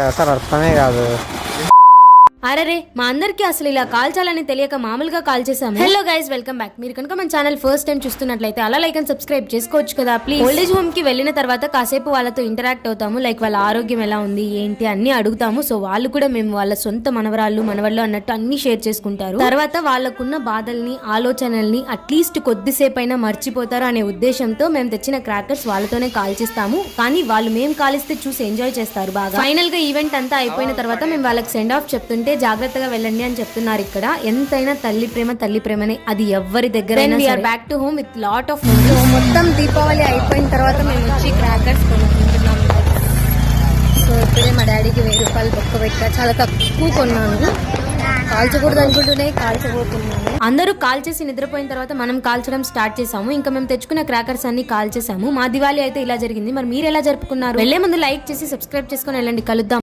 అసలు అర్థమే కాదు. అరే మా అందరికి అసలు ఇలా కాల్చాలని తెలియక మామూలుగా కాల్ చేసాము. Hello guys, welcome back. మీరు కనుక మన ఛానల్ ఫస్ట్ టైం చూస్తున్నట్లయితే అలా లైక్ అండ్ సబ్స్క్రైబ్ చేసుకోవచ్చు కదా ప్లీజ్. ఓల్డేజ్ హోమ్ కి వెళ్ళిన తర్వాత కాసేపు వాళ్ళతో ఇంటరాక్ట్ అవుతాము. లైక్ వాళ్ళ ఆరోగ్యం ఎలా ఉంది ఏంటి అన్ని అడుగుతాము. సో వాళ్ళు కూడా మేము వాళ్ళ సొంత మనవరాళ్ళు అన్నట్టు అన్ని షేర్ చేసుకుంటారు. తర్వాత వాళ్ళకున్న బాధల్ని ఆలోచనల్ని అట్లీస్ట్ కొద్దిసేపు అయినా మర్చిపోతారు అనే ఉద్దేశంతో మేము తెచ్చిన క్రాకర్స్ వాళ్ళతోనే కాల్చిస్తాము. కానీ వాళ్ళు మేము కాలిస్తే చూసి ఎంజాయ్ చేస్తారు బాగా. ఫైనల్ గా ఈవెంట్ అంతా అయిపోయిన తర్వాత మేము వాళ్ళకి సెండ్ ఆఫ్ చెప్తుంటే జాగ్రత్తగా వెళ్ళండి అని చెప్తున్నారు. ఇక్కడ ఎంతైనా తల్లి ప్రేమనే, అది ఎవరి దగ్గర back to home with lot of మొత్తం దీపావళి అయిపోయిన తర్వాత మేము వచ్చి క్రాకర్స్ కొనుక్కుంటున్నాం. సో ఇప్పుడే మా డాడీకి 1000 రూపాయలు బొక్క పెట్టా, చాలా తక్కువ కొన్నాను. కాల్చకూడదు అనుకుంటూనే కాల్చబోతున్నాము. అందరూ కాల్ చేసి నిద్రపోయిన తర్వాత మనం కాల్చడం స్టార్ట్ చేసాము. ఇంకా మేము తెచ్చుకున్న క్రాకర్స్ అన్ని కాల్ చేసాము. మా దివాళీ అయితే ఇలా జరిగింది. మరి మీరు ఎలా జరుపుకున్నారు? వెళ్లే ముందు లైక్ చేసి సబ్స్క్రైబ్ చేసుకొని వెళ్ళండి. కలుద్దాం.